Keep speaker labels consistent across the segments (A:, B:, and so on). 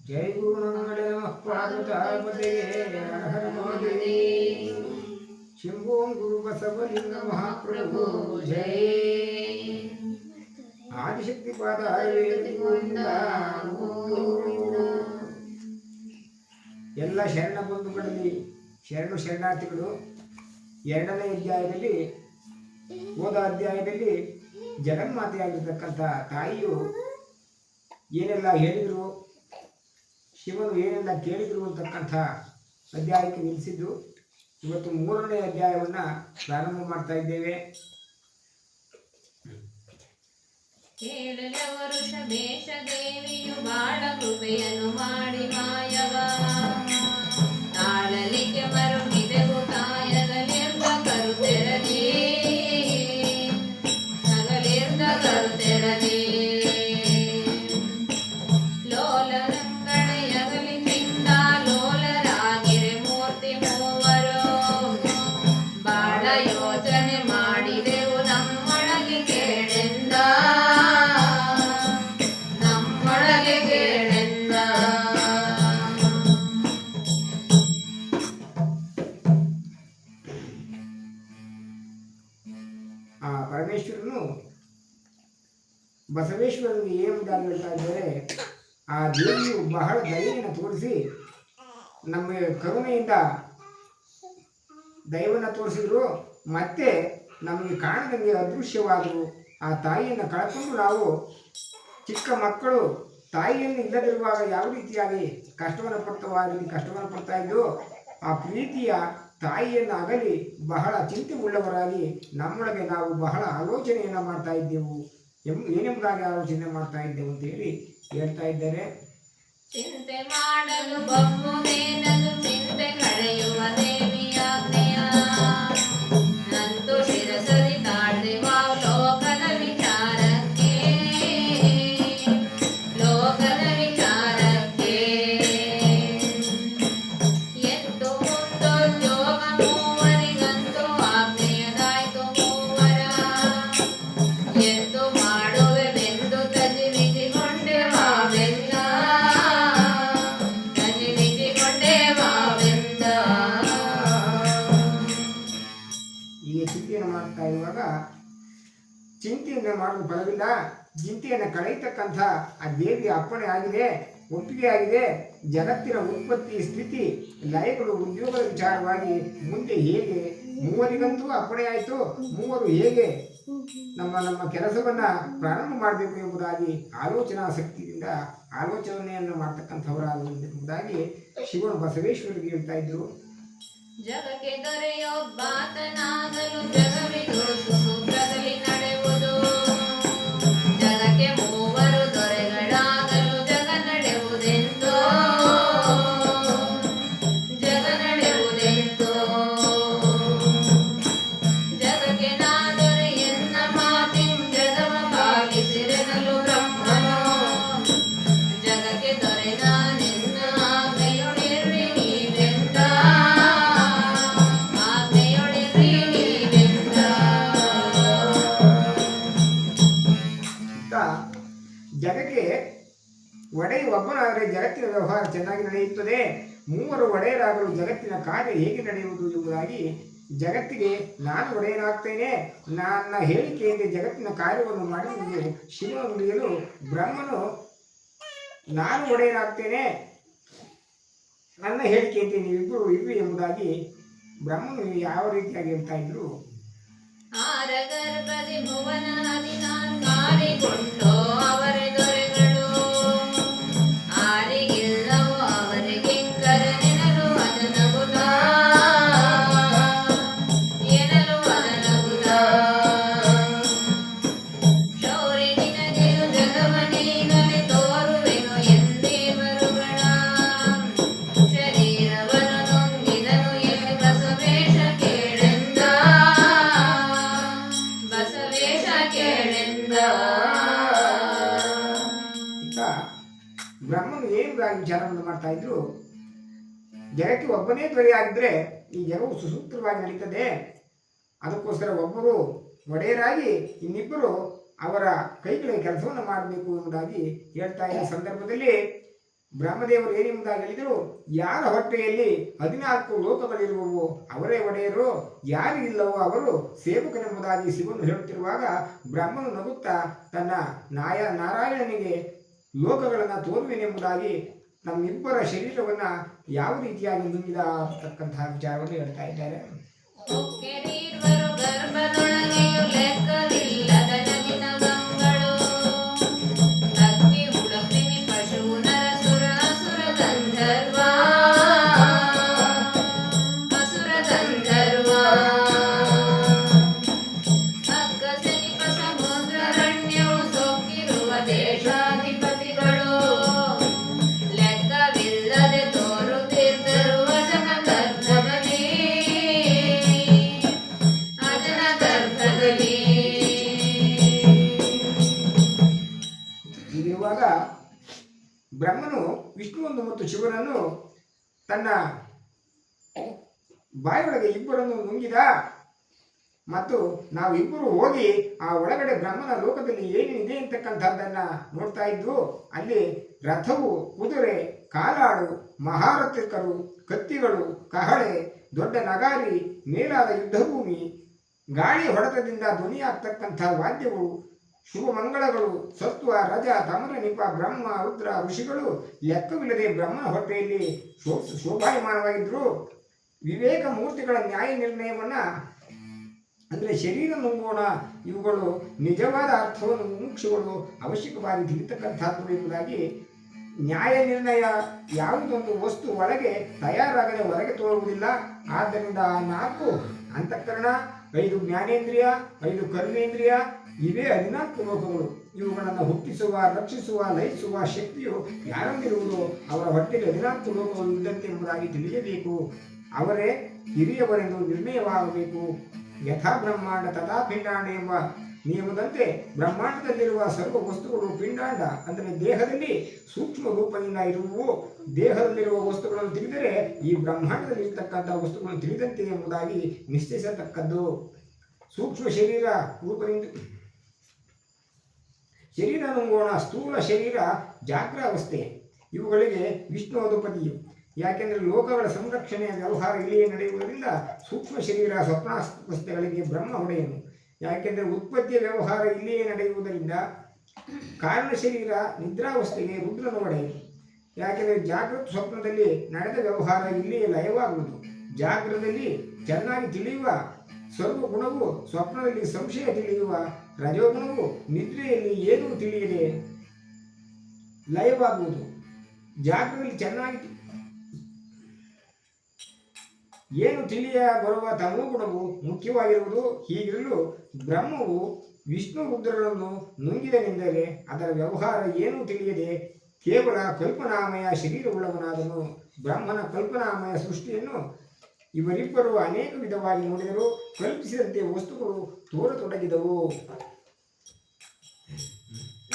A: जय गुरु नमः पार्वती हर महादेव शंभो गुरु बसवलिंग महाप्रभु जय आदिशक्ति पाद ಗೋವಿಂದ ಎಲ್ಲ ಶರಣ ಬಂಧುಗಳಲ್ಲಿ ಶರಣು ಶರಣಾರ್ಥಿಗಳು ಎರಡನೇ ಅಧ್ಯಾಯದಲ್ಲಿ ಹೋದ ಅಧ್ಯಾಯದಲ್ಲಿ ಜಗನ್ಮಾತೆಯಾಗಿರ್ತಕ್ಕಂಥ ತಾಯಿಯು ಏನೆಲ್ಲ ಹೇಳಿದರು, ಶಿವನು ಏನೆಲ್ಲ ಕೇಳಿದರು ಅಂತಕ್ಕಂಥ ಅಧ್ಯಾಯಕ್ಕೆ ನಿಲ್ಲಿಸಿದ್ದು. ಇವತ್ತು ಮೂರನೇ ಅಧ್ಯಾಯವನ್ನು ಪ್ರಾರಂಭ ಮಾಡ್ತಾ ಇದ್ದೇವೆ.
B: ಕೇಳಲವರುಷ ಭೇಷ ದೇವಿಯು ಬಾಳ ಕೃಪೆಯನ್ನು ಮಾಡಿ ಮಾಯವ ತಾಳಲಿಕ್ಕೆ ಮರುಗಿದೆವು ತಾಯಗಲಿರ್ದ ಕರುತೆರದಿ ನಗಲಿರ್ದ ಕರುತೆರದಿ ಲೋಲರಂಗಣೆಯಗಲಿನಿಂದ ಲೋಲರಾಗಿರೆ ಮೂರ್ತಿ ಮೂವರು ಬಾಳ ಯೋಚನೆ ಮಾಡಿದೆವು ನಮ್ಮೊಳಗೆ ಕೇಳೆಂದ
A: ಪರಮೇಶ್ವರನು ಬಸವೇಶ್ವರನಿಗೆ ಏನುದಾಗಿ ಹೇಳ್ತಾ ಇದ್ದಾರೆ, ಆ ದೇವಿಯು ಬಹಳ ದಯೆಯನ್ನು ತೋರಿಸಿ ನಮ್ಮ ಕರುಣೆಯಿಂದ ದಯವನ್ನು ತೋರಿಸಿದ್ರು, ಮತ್ತೆ ನಮಗೆ ಕಾಣದಂಗೆ ಅದೃಶ್ಯವಾದರು. ಆ ತಾಯಿಯನ್ನು ಕಳ್ಕೊಂಡು ನಾವು ಚಿಕ್ಕ ಮಕ್ಕಳು ತಾಯಿಯನ್ನು ಇಲ್ಲದಿರುವಾಗ ಯಾವ ರೀತಿಯಾಗಿ ಕಷ್ಟವನ್ನು ಪಡ್ತಾ ಇದ್ದು, ಆ ಪ್ರೀತಿಯ ತಾಯಿಯನ್ನು ಅಗಲಿ ಬಹಳ ಚಿಂತೆ ಉಳ್ಳವರಾಗಿ ನಮ್ಮೊಳಗೆ ನಾವು ಬಹಳ ಆಲೋಚನೆಯನ್ನು ಮಾಡ್ತಾ ಇದ್ದೆವು, ಏನೆಂಬುದಾಗಿ ಆಲೋಚನೆ ಮಾಡ್ತಾ ಇದ್ದೆವು ಅಂತ ಹೇಳಿ ಹೇಳ್ತಾ ಇದ್ದಾರೆ.
B: ಚಿಂತೆ ಮಾಡಲು ಬೊಮ್ಮುದೇನದು ಚಿಂತೆ ಕಳೆಯುವ ದೇವಿಯಾಜ್ಞೆಯ ನಂತು ಶಿರಸರಿ ತಾಳ್ದೆವ ಲೋಕದ ವಿಚಾರಕ್ಕೆ ಎತ್ತು ಮುಂದೋದ್ಯೋಗ ಮೂವರಿಗಂತೂ ಆಜ್ಞೆಯದಾಯ್ತು ಮೂವರ ಎಂದು ಮಾಡುವೆ ಬೆಂದು ತಜಿವಿಜಿಗೊಂಡೆ ವಾವೆಲ್ಲ
A: ಈಗ ಚಿಂತೆಯನ್ನು ಮಾಡ್ತಾ ಇರುವಾಗ ಚಿಂತೆಯನ್ನು ಮಾಡಲು ಫಲವಿಲ್ಲ, ಚಿಂತೆಯನ್ನು ಕಳೆಯತಕ್ಕಂಥ ಆ ದೇವಿಯ ಅಪ್ಪಣೆ ಆಗಿದೆ, ಒಪ್ಪಿಗೆ ಆಗಿದೆ. ಜಗತ್ತಿನ ಉತ್ಪತ್ತಿ ಸ್ಥಿತಿ ಲಯಗಳು ಉದ್ಯೋಗದ ವಿಚಾರವಾಗಿ ಮುಂದೆ ಹೇಗೆ ಮೂವರಿಗಂತೂ ಅಪ್ಪಣೆ ಆಯಿತು, ಮೂವರು ಹೇಗೆ ನಮ್ಮ ಕೆಲಸವನ್ನು ಪ್ರಾರಂಭ ಮಾಡಬೇಕು ಎಂಬುದಾಗಿ ಆಲೋಚನಾ ಶಕ್ತಿಯಿಂದ ಆಲೋಚನೆಯನ್ನು ಮಾಡ್ತಕ್ಕಂಥವರಾಗುವುದಾಗಿ ಶಿವನು ಬಸವೇಶ್ವರಿಗೆ ಹೇಳ್ತಾ ಇದ್ದರು.
B: ಜಗಕ್ಕೆ ದೊರೆಯೊಬ್ಬಾತನಾಗಲು ಜಗವಿದು ಸೂತ್ರದಲ್ಲಿ ನಡೆಯುವುದು, ಜಗಕ್ಕೆ ಮೂವರು ದೊರೆಗಳಾಗಲು ಜಗ ನಡೆಯುವುದೆಂದು ಜಗಕ್ಕೆ ನಾ ದೊರೆ ಎನ್ನ ಮಾತಿನ ಜಗವ ಪಾಲಿಸಿರೆನಲು ಬ್ರಹ್ಮನು ಜಗಕ್ಕೆ ದೊರೆ ನಾನೆನ್ನ ಆಜ್ಞೆಯೊಳಿರ್ರಿ ನೀವೆಂದ
A: ಜಗಕ್ಕೆ ಒಡೆಯ ಒಬ್ಬನಾದರೆ ಜಗತ್ತಿನ ವ್ಯವಹಾರ ಚೆನ್ನಾಗಿ ನಡೆಯುತ್ತದೆ, ಮೂವರು ಒಡೆಯರಾಗಲು ಜಗತ್ತಿನ ಕಾರ್ಯ ಹೇಗೆ ನಡೆಯುವುದು ಎಂಬುದಾಗಿ ಜಗತ್ತಿಗೆ ನಾನು ಒಡೆಯನಾಗ್ತೇನೆ, ನನ್ನ ಹೇಳಿಕೆಯಿಂದ ಜಗತ್ತಿನ ಕಾರ್ಯವನ್ನು ಮಾಡಿರುವುದು ಶಿವನ ನುಡಿಯಲು ಬ್ರಹ್ಮನು ನಾನು ಒಡೆಯನಾಗ್ತೇನೆ, ನನ್ನ ಹೇಳಿಕೆಯಂತೆ ನೀವಿಬ್ಬರು ಇರ್ರಿ ಎಂಬುದಾಗಿ ಬ್ರಹ್ಮನು ಯಾವ ರೀತಿಯಾಗಿ ಹೇಳ್ತಾ ಇದ್ರು.
B: ಆರಗರ್ಭದಿ ಭುವನಾದಿ ನಾನ್ಕಾರಿಗೊಂಡು ಅವರೇ ದೊರೆಗಳು ಆರಿಗಿಲ್ಲವೋ ಅವರಿಗೆ ಕರನೆನಲು ಅದನಗುದ ಶೌರಿ ನಿನಗೆಯು ಜಗವನೀಗಲಿ ತೋರುವೆನು ಎಂದೇವರುಗಳ ಶರೀರವನ್ನು ನುಂಗಿದನು ಎಲ್ಲಿ ಬಸವೇಶ ಕೇಳೆಂದ
A: ಬ್ರಹ್ಮನು ಏನುದಾಗಿ ವಿಚಾರವನ್ನು ಮಾಡ್ತಾ ಇದ್ರು, ಜಗಕ್ಕೆ ಒಬ್ಬನೇ ದೊರೆಯಾಗಿದ್ದರೆ ಈ ಜಗವು ಸುಸೂತ್ರವಾಗಿ ನಡೀತದೆ, ಅದಕ್ಕೋಸ್ಕರ ಒಬ್ಬರು ಒಡೆಯರಾಗಿ ಇನ್ನಿಬ್ಬರು ಅವರ ಕೈಗಳಿಗೆ ಕೆಲಸವನ್ನು ಮಾಡಬೇಕು ಎಂಬುದಾಗಿ ಹೇಳ್ತಾ ಇದ್ದ ಸಂದರ್ಭದಲ್ಲಿ ಬ್ರಹ್ಮದೇವರು ಏನೆಂಬುದಾಗಿ ಹೇಳಿದರು, ಯಾರ ಹೊಟ್ಟೆಯಲ್ಲಿ 14 ಲೋಕಗಳಿರುವವು ಅವರೇ ಒಡೆಯರು, ಯಾರು ಇಲ್ಲವೋ ಅವರು ಸೇವಕರೆಂಬುದಾಗಿ ಶಿವನು ಹೇಳುತ್ತಿರುವಾಗ ಬ್ರಹ್ಮನು ನಗುತ್ತಾ ತನ್ನ ನಾರಾಯಣನಿಗೆ ಲೋಕಗಳನ್ನು ತೋರುವೆನೆಂಬುದಾಗಿ ನಮ್ಮಿಬ್ಬರ ಶರೀರವನ್ನು ಯಾವ ರೀತಿಯಾಗಿ ನುಂಗಿದ ಅಂತಕ್ಕಂತಹ ವಿಚಾರವನ್ನು ಹೇಳ್ತಾ ಇದ್ದಾರೆ.
B: ಒಕ್ಕೆರೀರ್ವರು ಗರ್ಭದೊಳಗೆಯೂ ಲೆಕ್ಕವಿಲ್ಲದ ನದಿನ ಗಂಗಳು, ಅಕ್ಕಿ ಹುಳ ಕ್ರಿಮಿ ಪಶು ನರಸುರ ಅಸುರ ಗಂಧರ್ವ, ಅಸುರ ಗಂಧರ್ವ, ಅಗ್ಗ ಸನಿಪ ಸಮುದ್ರರಣ್ಯವು ಸೊಕ್ಕಿರುವ ದೇಶಾಧಿಪತಿಗಳು, ಲೆಕ್ಕವಿಲ್ಲದೆ ತೋರುತ್ತಿದ್ದರು ಅಜನ ಗರ್ಭದಲ್ಲಿ, ಅಜನ ಗರ್ಭದಲ್ಲಿ.
A: ಹೀಗಿರುವಾಗ ಬ್ರಹ್ಮನು ವಿಷ್ಣುವನ್ನು ಮತ್ತು ಶಿವನನ್ನು ತನ್ನ ಬಾಯೊಳಗೆ ಇಬ್ಬರನ್ನು ನುಂಗಿದ ಮತ್ತು ನಾವಿಬ್ಬರು ಹೋಗಿ ಆ ಒಳಗಡೆ ಬ್ರಹ್ಮನ ಲೋಕದಲ್ಲಿ ಏನೇನಿದೆ ಅಂತಕ್ಕಂಥದ್ದನ್ನ ನೋಡ್ತಾ ಇದ್ವು. ಅಲ್ಲಿ ರಥವು, ಕುದುರೆ, ಕಾಲಾಳು, ಮಹಾರಥಿಕರು, ಕತ್ತಿಗಳು, ಕಹಳೆ, ದೊಡ್ಡ ನಗಾರಿ, ಮೇಲಾದ ಯುದ್ಧಭೂಮಿ, ಗಾಳಿ ಹೊಡೆತದಿಂದ ಧ್ವನಿಯಾಗ್ತಕ್ಕಂಥ ವಾದ್ಯಗಳು, ಶುಭ ಮಂಗಳಗಳು, ಸತ್ವ, ರಜ, ತಮರ, ನಿಪ, ಬ್ರಹ್ಮ, ರುದ್ರ, ಋಷಿಗಳು ಲೆಕ್ಕವಿಲ್ಲದೆ ಬ್ರಹ್ಮನ ಹೊಟ್ಟೆಯಲ್ಲಿ ಶೋಭಾಯಮಾನವಾಗಿದ್ದರು. ವಿವೇಕ ಮೂರ್ತಿಗಳ ನ್ಯಾಯ ನಿರ್ಣಯವನ್ನ ಅಂದರೆ ಶರೀರ ನುಂಗೋಣ, ಇವುಗಳು ನಿಜವಾದ ಅರ್ಥವನ್ನು ಮುಮುಕ್ಷುಗಳು ಅವಶ್ಯಕವಾಗಿ ತಿಳಿತಕ್ಕಂಥದ್ದು ಎಂಬುದಾಗಿ ನ್ಯಾಯ ನಿರ್ಣಯ ಯಾವುದೊಂದು ವಸ್ತು ಒಳಗೆ ತಯಾರಾಗದೆ ಹೊರಗೆ ತೋರುವುದಿಲ್ಲ. ಆದ್ದರಿಂದ 4 ಅಂತಃಕರಣ, 5 ಜ್ಞಾನೇಂದ್ರಿಯ, 5 ಕರ್ಮೇಂದ್ರಿಯ, ಇವೇ 14 ಲೋಕಗಳು. ಇವುಗಳನ್ನು ಹುಟ್ಟಿಸುವ, ರಕ್ಷಿಸುವ, ಲಯಿಸುವ ಶಕ್ತಿಯು ಯಾರೊಂದಿರುವುದು ಅವರ ಹೊಟ್ಟೆಗೆ 14 ಲೋಕಗಳು ಇದ್ದಂತೆ ಎಂಬುದಾಗಿ ತಿಳಿಯಬೇಕು. ಅವರೇ ಹಿರಿಯವರೆಂದು ನಿರ್ಣಯವಾಗಬೇಕು. ಯಥಾ ಬ್ರಹ್ಮಾಂಡ ತಥಾ ಪಿಂಡಾಂಡ ಎಂಬ ನಿಯಮದಂತೆ ಬ್ರಹ್ಮಾಂಡದಲ್ಲಿರುವ ಸರ್ವ ವಸ್ತುಗಳು ಪಿಂಡಾಂಡ ಅಂದರೆ ದೇಹದಲ್ಲಿ ಸೂಕ್ಷ್ಮ ರೂಪದಿಂದ ಇರುವು. ದೇಹದಲ್ಲಿರುವ ವಸ್ತುಗಳನ್ನು ತಿಳಿದರೆ ಈ ಬ್ರಹ್ಮಾಂಡದಲ್ಲಿ ಇರ್ತಕ್ಕಂಥ ವಸ್ತುಗಳನ್ನು ತಿಳಿದಂತೆ ಎಂಬುದಾಗಿ ನಿಶ್ಚಯಿಸತಕ್ಕದ್ದು. ಸೂಕ್ಷ್ಮ ಶರೀರ ರೂಪದಿಂದ ಶರೀರ ನುಂಗೋಣ, ಸ್ಥೂಲ ಶರೀರ ಜಾಗ್ರಾವಸ್ಥೆ, ಇವುಗಳಿಗೆ ವಿಷ್ಣು ಅಧಿಪತಿಯು. ಯಾಕೆಂದರೆ ಲೋಕಗಳ ಸಂರಕ್ಷಣೆಯ ವ್ಯವಹಾರ ಇಲ್ಲಿಯೇ ನಡೆಯುವುದರಿಂದ ಸೂಕ್ಷ್ಮ ಶರೀರ ಸ್ವಪ್ನಾವಸ್ಥೆಗಳಿಗೆ ಬ್ರಹ್ಮ ಒಡೆಯನು. ಯಾಕೆಂದರೆ ಉತ್ಪತ್ತಿಯ ವ್ಯವಹಾರ ಇಲ್ಲಿಯೇ ನಡೆಯುವುದರಿಂದ ಕಾರಣ ಶರೀರ ನಿದ್ರಾವಸ್ಥೆಗೆ ರುದ್ರನ ಒಡೆಯನು. ಯಾಕೆಂದರೆ ಜಾಗೃತ ಸ್ವಪ್ನದಲ್ಲಿ ನಡೆದ ವ್ಯವಹಾರ ಇಲ್ಲಿಯೇ ಲಯವಾಗುವುದು. ಜಾಗೃತದಲ್ಲಿ ಚೆನ್ನಾಗಿ ತಿಳಿಯುವ ಸರ್ವಗುಣವು ಸ್ವಪ್ನದಲ್ಲಿ ಸಂಶಯ ತಿಳಿಯುವ ರಜೋಗುಣವು ನಿದ್ರೆಯಲ್ಲಿ ಏನೂ ತಿಳಿಯದೆ ಲಯವಾಗುವುದು. ಜಾಗೃತದಲ್ಲಿ ಚೆನ್ನಾಗಿ ಏನು ತಿಳಿಯ ಬರುವ ತಮೋ ಗುಣವು ಮುಖ್ಯವಾಗಿರುವುದು. ಹೀಗಿರಲು ಬ್ರಹ್ಮವು ವಿಷ್ಣು ರುದ್ರರನ್ನು ನುಂಗಿದನೆಂದರೆ ಅದರ ವ್ಯವಹಾರ ಏನೂ ತಿಳಿಯದೆ ಕೇವಲ ಕಲ್ಪನಾಮಯ ಶರೀರವುಳ್ಳವನಾದನು. ಬ್ರಹ್ಮನ ಕಲ್ಪನಾಮಯ ಸೃಷ್ಟಿಯನ್ನು ಇವರಿಬ್ಬರು ಅನೇಕ ವಿಧವಾಗಿ ನೋಡಿದರು. ಕಲ್ಪಿಸಿದಂತೆ ವಸ್ತುಗಳು ತೋರತೊಡಗಿದವು.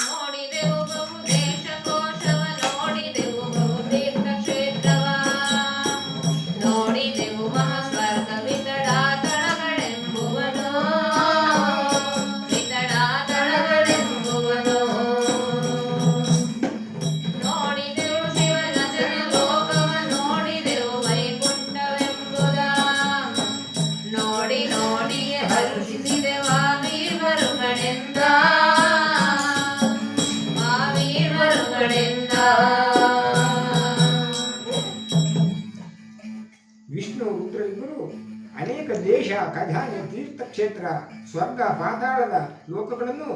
B: ನೋಡಿದೆವು ಬಹು ದೇಶ ಕೋಶವ, ನೋಡಿದೆವು ಬಹು ತೀರ್ಥ ಕ್ಷೇತ್ರವ, ನೋಡಿದೆವು ಮಹಾಸ್ವರ್ಗ ವಿತಡಾತಳಗಳೆಂಬುವನು, ವಿತಡಾತಳಗಳೆಂಬುವನು. ನೋಡಿದೆವು ಶಿವನ ಜನ ಲೋಕವ, ನೋಡಿದೆವು ವೈಕುಂಠವೆಂಬುದ, ನೋಡಿ ನೋಡಿಯೇ ಹರುಷಿಸಿದೆವ ವೀರರುಗಳೆಂದ, ವೀರರುಗಳೆಂದ.
A: ವಿಷ್ಣು ರುದ್ರರಿಬ್ಬರು ಅನೇಕ ದೇಶ, ಖಜಾನೆ, ತೀರ್ಥಕ್ಷೇತ್ರ, ಸ್ವರ್ಗ, ಪಾತಾಳದ ಲೋಕಗಳನ್ನು,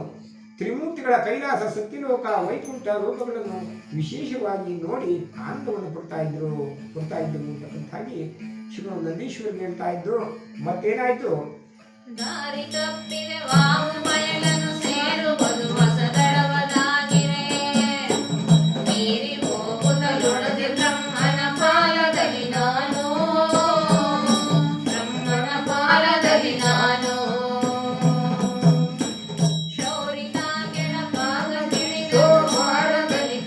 A: ತ್ರಿಮೂರ್ತಿಗಳ ಕೈಲಾಸ, ಸತ್ಯಲೋಕ, ವೈಕುಂಠ ಲೋಕಗಳನ್ನು ವಿಶೇಷವಾಗಿ ನೋಡಿ ಆನಂದವನ್ನು ಕೊಡ್ತಾ ಇದ್ರು ಅಂತಕ್ಕಂಥಾಗಿ ಶಿವನು ನಂದೀಶ್ವರಿಗೆ ಹೇಳ್ತಾ ಇದ್ರು. ಮತ್ತೇನಾಯ್ತು?
B: ದಾರಿ ತಪ್ಪಿದೆ ವಾವು ಬಯಲನ್ನು ಸೇರುವುದು ಹೊಸದಡವದಾಗಿರೆ, ಮೀರಿ ಹೋಗುತ್ತಲೊಡದೆ ಬ್ರಹ್ಮನ ಪಾಲದಲ್ಲಿ ನಾನು, ಬ್ರಹ್ಮನ ಪಾಲದಲ್ಲಿ ನಾನು. ಶೌರಿಕ ಕೆಳಭಾಗ ತಿಳಿದು ಮಾರ್ಗದಲ್ಲಿ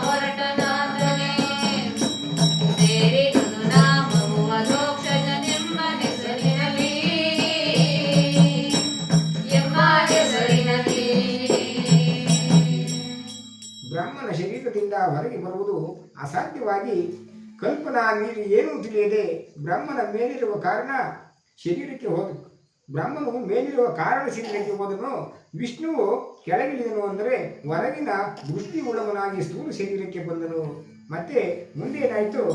B: ಹೊರಟನಾದನೆ, ಸೇರಿದುದು ನಾಮವು ಅಧೋಕ್ಷಜನೆಂಬ ಹೆಸರಿನಲ್ಲಿ, ಎಂಬ ಹೆಸರಿನಲ್ಲಿ.
A: ಹೊರಗೆ ಬರುವುದು ಅಸಾಧ್ಯವಾಗಿ ಕಲ್ಪನಾ ಮೀರಿ ಏನೂ ತಿಳಿಯದೆ ಬ್ರಹ್ಮನ ಮೇಲಿರುವ ಕಾರಣ ಶರೀರಕ್ಕೆ ಹೋದ ಬ್ರಹ್ಮನು ಮೇಲಿರುವ ಕಾರಣ ಶರೀರಕ್ಕೆ ಹೋದನು, ವಿಷ್ಣುವು ಕೆಳಗಿಳಿದನು. ಅಂದರೆ ಹೊರಗಿನ ದೃಷ್ಟಿ ಉಳ್ಳವನಾಗಿ ಸ್ಥೂಲ ಶರೀರಕ್ಕೆ ಬಂದನು. ಮತ್ತೆ ಮುಂದೇನಾಯಿತು?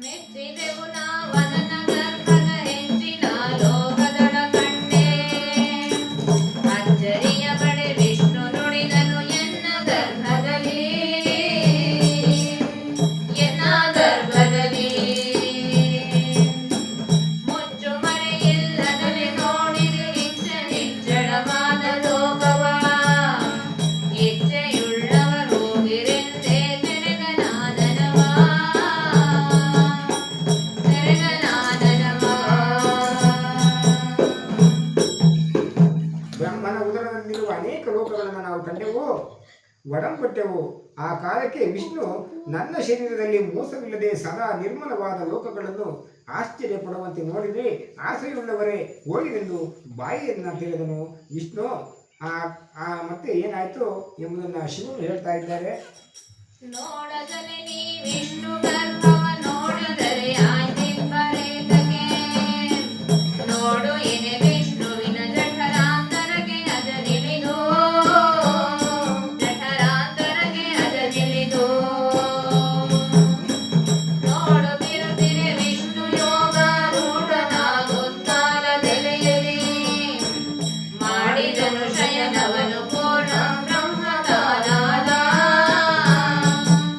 B: ಮೆಚ್ಚಿದೆವು ನಾವನನ ಗರ್ಭದ ಹೆಂಚಿನ ಲೋಕದೊಳ ಕಂಡೆ, ಅಚ್ಚರಿಯ ಪಡೆ ವಿಷ್ಣು ನುಡಿದನು ಎನ್ನ ಗರ್ಭದಲ್ಲಿ, ಎನ್ನ ಗರ್ಭದಲ್ಲಿ. ಮುಚ್ಚು ಮರೆಯಿಲ್ಲದಲೆ ನೋಡಿದೆ ನಿಚ್ಚಳವಾದ ಲೋಕವ, ಇಚ್ಛೆಯುಳ್ಳವರು ಹೋಗಿರೆಂದೇ ತೆರೆಗನಾದನವ, ತೆರೆಗನಾದನವ.
A: ಬ್ರಹ್ಮನ ಉದರದಲ್ಲಿರುವ ಅನೇಕ ಲೋಕಗಳನ್ನು ನಾವು ಕಂಡೆವು, ಒಡಂಬಟ್ಟೆವು. ಆ ಕಾಲಕ್ಕೆ ವಿಷ್ಣು ನನ್ನ ಶರೀರದಲ್ಲಿ ಮೋಸವಿಲ್ಲದೆ ಸದಾ ನಿರ್ಮಲವಾದ ಲೋಕಗಳನ್ನು ಆಶ್ಚರ್ಯ ಪಡುವಂತೆ ನೋಡಿದರೆ ಆಸೆಯುಳ್ಳವರೇ ಹೋಗಿರೆಂದು ಬಾಯಿಯನ್ನು ತೆರೆದನು ವಿಷ್ಣು. ಮತ್ತೆ ಏನಾಯಿತು ಎಂಬುದನ್ನು ಶಿವನು ಹೇಳ್ತಾ ಇದ್ದಾರೆ.
B: ನೋಡದಲೆ ನೀ ವಿಷ್ಣು ಗರ್ಭವ ನೋಡದರೆ ಆಯ್ತಿಬ್ಬರೇತಗೆ, ನೋಡು ಎನೆ ವಿಷ್ಣುವಿನ ಜಠರಾಂತರಕ್ಕೆ ಅದನಿಳಿದು, ಜಠರಾಂತರಕ್ಕೆ ಅದನಿಳಿದು. ನೋಡುತ್ತಿರುತ್ತಿರೆ ವಿಷ್ಣು ಯೋಗ ರೂಢನಾಗುತ್ತಾಲದೆಲೆಯಲ್ಲಿ, ಮಾಡಿದನು ಶಯನವನು ಪೂರ್ಣ ಬ್ರಹ್ಮದಾನಾದ,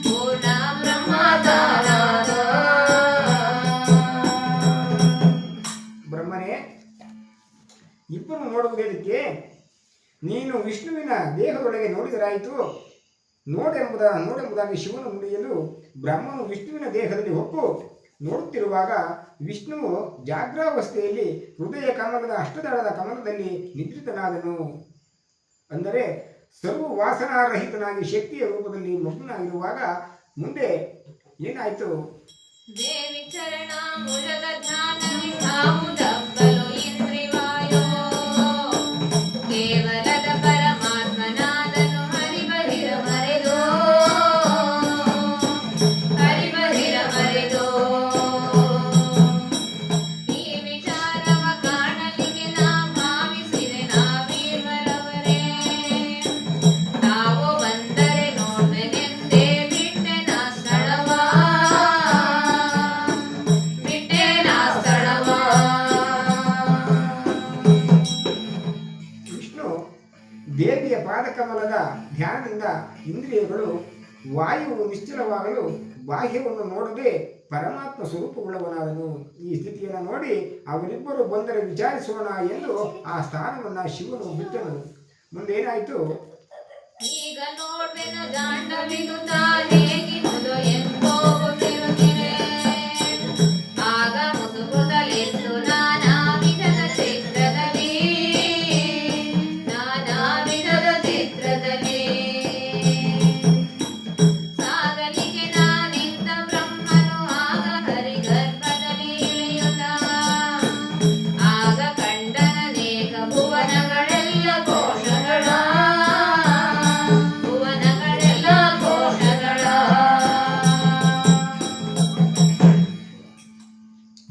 B: ಪೂರ್ಣ ಬ್ರಹ್ಮದಾನಾದ.
A: ಬ್ರಹ್ಮನೇ, ಇಬ್ಬರು ನೋಡುವುದಕ್ಕೆ ನೀನು ವಿಷ್ಣುವಿನ ದೇಹದೊಳಗೆ ನೋಡಿದರಾಯಿತು. ನೋಡೆಂಬುದಾಗಿ ಶಿವನು ನುಡಿಯಲು ಬ್ರಹ್ಮನು ವಿಷ್ಣುವಿನ ದೇಹದಲ್ಲಿ ಹೊಕ್ಕು ನೋಡುತ್ತಿರುವಾಗ ವಿಷ್ಣುವು ಜಾಗ್ರಾವಸ್ಥೆಯಲ್ಲಿ ಹೃದಯ ಕಮಲದ ಅಷ್ಟದಳದ ಕಮಲದಲ್ಲಿ ನಿದ್ರಿತನಾದನು. ಅಂದರೆ ಸರ್ವ ವಾಸನಾರಹಿತನಾಗಿ ಶಕ್ತಿಯ ರೂಪದಲ್ಲಿ ಮಗ್ನಾಗಿರುವಾಗ ಮುಂದೆ ಏನಾಯಿತು?
B: ದೇವಿ ಚರಣ ಮುಜದ ಧ್ಯಾನದಿ ಕಾವುದಬ್ಬಲು ಇಂದ್ರಿವಾಯೋ, ಕೇವಲದ ಪರಮಾತ್ಮನಾದನು ಹರಿಬಹಿರ ಮರೆದು, ಹರಿಬಹಿರ ಮರೆದು. ಈ ವಿಚಾರವ ಕಾಣಲಿಕ್ಕೆ ನಾ ಭಾವಿಸಿದೆ ನಾವೀರ್ವರವರೇ, ತಾವು ಬಂದರೆ ನೋಡ್ಬೇಕೆಂದೇ ಬಿಟ್ಟೆ ನಾ ಸ್ಥಳವ, ಬಿಟ್ಟೆ ನಾ ಸ್ಥಳವ.
A: ವಿಷ್ಣು ದೇವಿಯ ಪಾದಕಮಲದ ಧ್ಯಾನದಿಂದ ಇಂದ್ರಿಯಗಳು ವಾಯುವು ನಿಶ್ಚಲವಾಗಲು ಬಾಹ್ಯವನ್ನು ನೋಡದೆ ಪರಮಾತ್ಮ ಸ್ವರೂಪವುಳ್ಳವನಾದನು. ಈ ಸ್ಥಿತಿಯನ್ನು ನೋಡಿ ಅವರಿಬ್ಬರು ಬಂದರೆ ವಿಚಾರಿಸೋಣ ಎಂದು ಆ ಸ್ಥಾನವನ್ನು ಶಿವನು ಬಿಟ್ಟನು. ಮುಂದೇನಾಯಿತು?
B: ಈಗ ನೋಡ್ವೆನ ಜಾಂಡವಿದು ಹೇಗಿರುವುದು ಎಂಬೋಗುತ್ತಿರುತ್ತಿರೆ, ಆಗ ಮುಸುಗುತ್ತಲೆಂದು ನಾನಾ ವಿಧದ ಚಿತ್ರದಲ್ಲಿ, ನಾನಾ ವಿಧದ ಚಿತ್ರದಲ್ಲಿ. ಸಾಗಲಿಗೆ ನಾನಿಂದ ಬ್ರಹ್ಮನು ಆಗ ಹರಿಗರ್ಭದಲ್ಲಿ ಇಳಿಯುತ್ತ, ಆಗ ಕಂಡನನೇಕ ಭುವನಗಳೆಲ್ಲ ಕೋಶಗಳ, ಭುವನಗಳೆಲ್ಲ ಕೋಶಗಳ.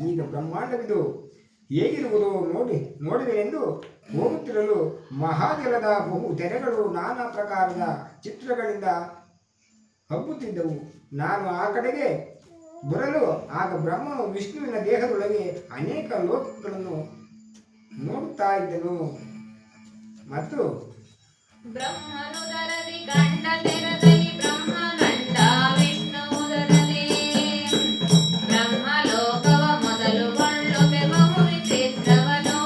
A: ಈಗ ಬ್ರಹ್ಮಾಂಡವಿದು ಹೇಗಿರುವುದು ನೋಡುವೆನೆಂದು ಹೋಗುತ್ತಿರಲು ಮಹಾಜಲದ ಬಹು ತೆರೆಗಳು ನಾನಾ ಪ್ರಕಾರದ ಚಿತ್ರಗಳಿಂದ ಹಬ್ಬುತ್ತಿದ್ದವು. ನಾನು ಆ ಕಡೆಗೆ ಬರಲು ಆಗ ಬ್ರಹ್ಮನು ವಿಷ್ಣುವಿನ ದೇಹದೊಳಗೆ ಅನೇಕ ಲೋಕಗಳನ್ನು ನೋಡುತ್ತಾ ಇದ್ದನು. ಮತ್ತು
B: ಬ್ರಹ್ಮನುದರದಿ ಗಂಡ ತೆರದಲ್ಲಿ ಬ್ರಹ್ಮ ಗಂಡ ವಿಷ್ಣುವುದರದಿ, ಬ್ರಹ್ಮ ಲೋಕವ ಮೊದಲುಗೊಳ್ಳುತ್ತೆ ಬಹು ವಿಚಿತ್ರವನು,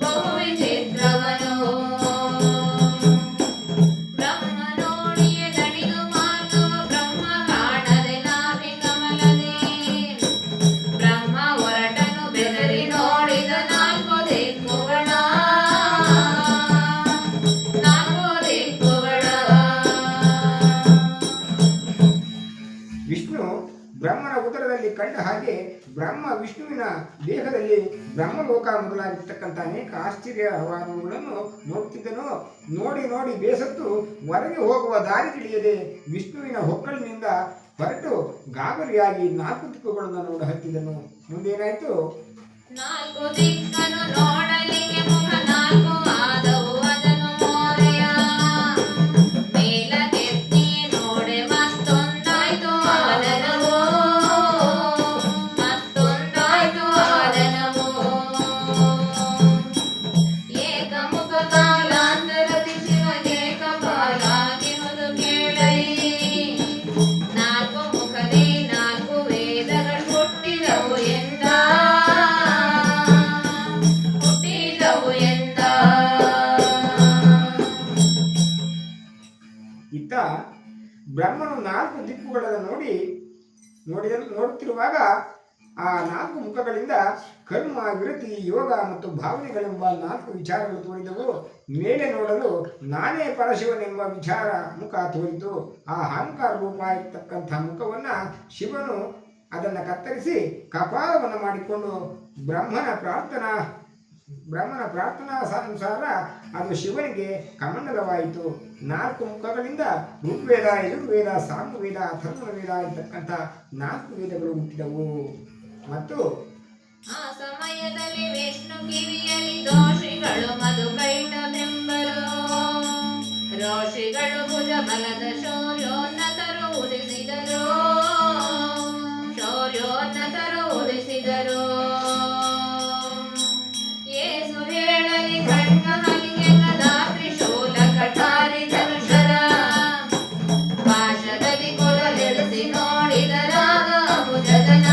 B: ಬಹು ವಿಚಿತ್ರವನು. ಬ್ರಹ್ಮ ನೋಡಿಯೇ ದಣಿದು ಮಾರ್ಗವ ಬ್ರಹ್ಮ ಕಾಣದೆ ನಾಭಿ ಕಮಲದಿ, ಬ್ರಹ್ಮ ಹೊರಟನು ಬೆದರಿ ನೋಡಿದ ನಾಲ್ಕು ದಿಕ್ಕುಗಳ, ನಾಲ್ಕು ದಿಕ್ಕುಗಳ.
A: ಬ್ರಹ್ಮನ ಉದರದಲ್ಲಿ ಕಂಡ ಹಾಗೆ ಬ್ರಹ್ಮ ವಿಷ್ಣುವಿನ ದೇಹದಲ್ಲಿ ಬ್ರಹ್ಮಲೋಕ ಮೊದಲಾಗಿರ್ತಕ್ಕಂಥ ಅನೇಕ ಆಶ್ಚರ್ಯವಾದವುಗಳನ್ನು ನೋಡುತ್ತಿದ್ದನು. ನೋಡಿ ನೋಡಿ ಬೇಸತ್ತು ಹೊರಗೆ ಹೋಗುವ ದಾರಿ ತಿಳಿಯದೆ ವಿಷ್ಣುವಿನ ಹೊಕ್ಕಳಿನಿಂದ ಹೊರಟು ಗಾಬರಿಯಾಗಿ 4 ದಿಕ್ಕುಗಳನ್ನು ನೋಡ ಹತ್ತಿದನು. ಮುಂದೇನಾಯ್ತು?
B: ನಾಲ್ಕು ದಿಕ್ಕನು ನೋಡಲಿಕ್ಕೆ ಮುಖ ನಾಲ್ಕು ಆದವು ಅದನ್ನು ಮೋರೆಯ ಮೇಲಕ್ಕೆತ್ತಿ ನೋಡೆ ಮತ್ತೊಂದಾಯ್ತು ಆದನವು ಮತ್ತೊಂದಾಯ್ತು ಆದನವು ಏಕಮುಖ ಕಾಲಾಂತರದಿ ಶಿವನೇಕ ಬಾಲಾಗಿರುವುದು ಕೇಳೈ ನಾಲ್ಕು ಮುಖದಿ 4 ವೇದಗಳು ಹುಟ್ಟಿದವು ಎಂದ
A: ಇತ್ತ ಬ್ರಹ್ಮನು 4 ದಿಕ್ಕುಗಳನ್ನು ನೋಡುತ್ತಿರುವಾಗ ಆ 4 ಮುಖಗಳಿಂದ ಕರ್ಮ, ವಿರತಿ, ಯೋಗ ಮತ್ತು ಭಾವನೆಗಳೆಂಬ 4 ವಿಚಾರಗಳು ತೋರಿದವು. ಮೇಲೆ ನೋಡಲು ನಾನೇ ಪರಶಿವನೆಂಬ ವಿಚಾರ ಮುಖ ತೋರಿತು. ಆ ಅಹಂಕಾರ ರೂಪ ಇರ್ತಕ್ಕಂಥ ಮುಖವನ್ನು ಶಿವನು ಅದನ್ನು ಕತ್ತರಿಸಿ ಕಪಾಲವನ್ನು ಮಾಡಿಕೊಂಡು ಬ್ರಹ್ಮನ ಪ್ರಾರ್ಥನಾನುಸಾರ ಅದು ಶಿವನಿಗೆ ಕಮಂಡಲವಾಯಿತು. 4 ಮುಖಗಳಿಂದ ಋಗ್ವೇದ, ಯಜುರ್ವೇದ, ಸಾಮವೇದ, ಅಥರ್ವವೇದ ಇರ್ತಕ್ಕಂಥ 4 ವೇದಗಳು ಹುಟ್ಟಿದವು. ಮತ್ತು
B: ಆ ಸಮಯದಲ್ಲಿ ವಿಷ್ಣು ಕಿವಿಯಲ್ಲಿ ದೋಷಿಗಳು ಮಧುಕೈಟವೆಂಬರು ರೋಷಿಗಳು ಭುಜ ಬಲದ ಶೌರ್ಯೋನ್ನತರು ಉದಿಸಿದರು ಏಸು ಹೇಳಲಿ ಖಡ್ಗ ಹಲಿಗೆ ಗದಾ ತ್ರಿಶೂಲ ಕಠಾರಿ ಧನುಷರ ಪಾಶದಲ್ಲಿ ಕೊರಲೆಡಿಸಿ ನೋಡಿದರಾಗ ಭುಜದನ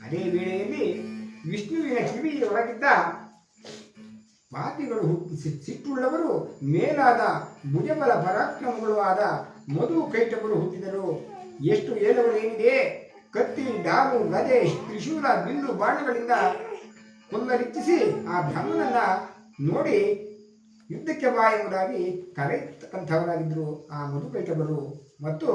A: ಅದೇ ವೇಳೆಯಲ್ಲಿ ವಿಷ್ಣುವಿನ ಕಿವಿಯೊಳಗಿದ್ದ ಪಾಪಿಗಳು ಸಿಟ್ಟುಳ್ಳವರು ಮೇಲಾದ ಭುಜಬಲ ಪರಾಕ್ರಮಗಳು ಆದ ಮಧು ಕೈಟವರು ಹುಟ್ಟಿದರು. ಎಷ್ಟು ಏಳುಗಳೇನಿದೆ! ಕತ್ತಿ, ಡಾಲು, ಗದೆ, ತ್ರಿಶೂಲ, ಬಿಲ್ಲು, ಬಾಣಗಳಿಂದ ಕೊಲ್ಲರಿಚ್ಚಿಸಿ ಆ ಬ್ರಹ್ಮನನ್ನ ನೋಡಿ ಯುದ್ಧಕ್ಕೆ ಬಾ ಎಂಬುದಾಗಿ ಕರೆಯತಕ್ಕಂಥವರಾಗಿದ್ದರು ಆ ಮಧು ಕೈಟವರು. ಮತ್ತು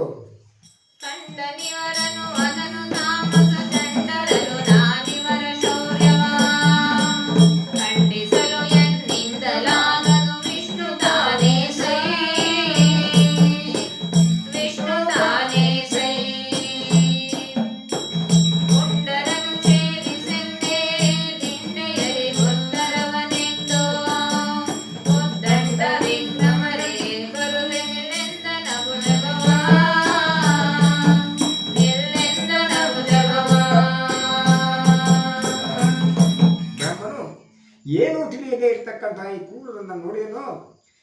A: ಏನೂ ತಿಳಿಯದೇ ಇರ್ತಕ್ಕಂತಹ ಈ ಕೂಡಲನ್ನು ನೋಡಿದನು.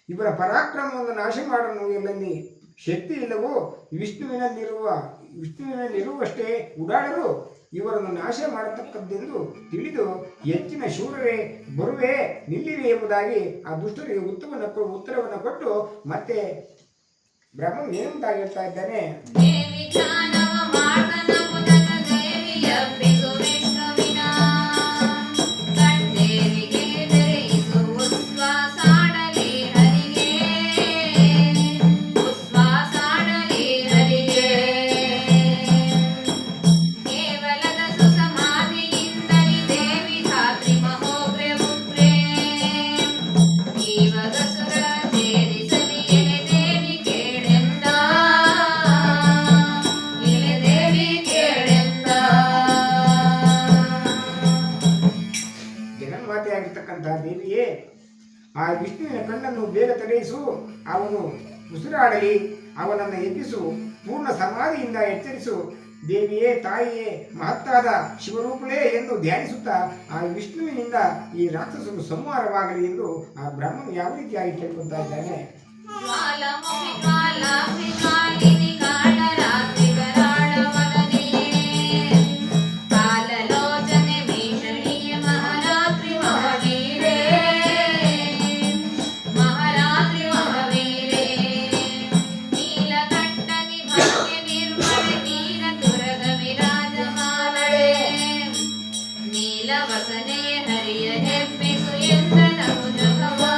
A: ಇವರ ಪರಾಕ್ರಮವನ್ನು ನಾಶ ಮಾಡಲು ಎಲ್ಲಲ್ಲಿ ಶಕ್ತಿ ಇಲ್ಲವೋ ವಿಷ್ಣುವಿನಲ್ಲಿರುವಷ್ಟೇ ಉಡಾಡಲು ಇವರನ್ನು ನಾಶ ಮಾಡತಕ್ಕದ್ದೆಂದು ತಿಳಿದು ಹೆಚ್ಚಿನ ಶೂರರೇ ಬರುವೆ ನಿಲ್ಲಿವೆ ಎಂಬುದಾಗಿ ಆ ದುಷ್ಟರಿಗೆ ಉತ್ತರವನ್ನು ಕೊಟ್ಟು ಮತ್ತೆ ಬ್ರಹ್ಮನ್ ಏನೆಂಬುದಾಗಿ ಹೇಳ್ತಾ ಇದ್ದಾನೆ. ಜಗನ್ಮಾತೆಯಾಗಿರ್ತಕ್ಕಂತಹ ದೇವಿಯೇ, ಆ ವಿಷ್ಣುವಿನ ಕಣ್ಣನ್ನು ಬೇಗ ತೆರೆಯಿಸು, ಅವನು ಉಸಿರಾಡಲಿ, ಅವನನ್ನು ಎಬ್ಬಿಸು, ಪೂರ್ಣ ಸಮಾಧಿಯಿಂದ ಎಚ್ಚರಿಸು. ದೇವಿಯೇ, ತಾಯಿಯೇ, ಮಹತ್ತಾದ ಶಿವರೂಪಲೇ ಎಂದು ಧ್ಯಾನಿಸುತ್ತಾ ಆ ವಿಷ್ಣುವಿನಿಂದ ಈ ರಾಕ್ಷಸರು ಸಂಹಾರವಾಗಲಿ ಎಂದು ಆ ಬ್ರಹ್ಮನು ಯಾವ ರೀತಿಯಾಗಿ ಕೇಳ್ಕೊತಾ ಇದ್ದಾನೆ.
B: ವಸನೆ ಹರಿಯ ಹೆಮ್ಮೆಸು ಎಂದನವು ಜಗವಾ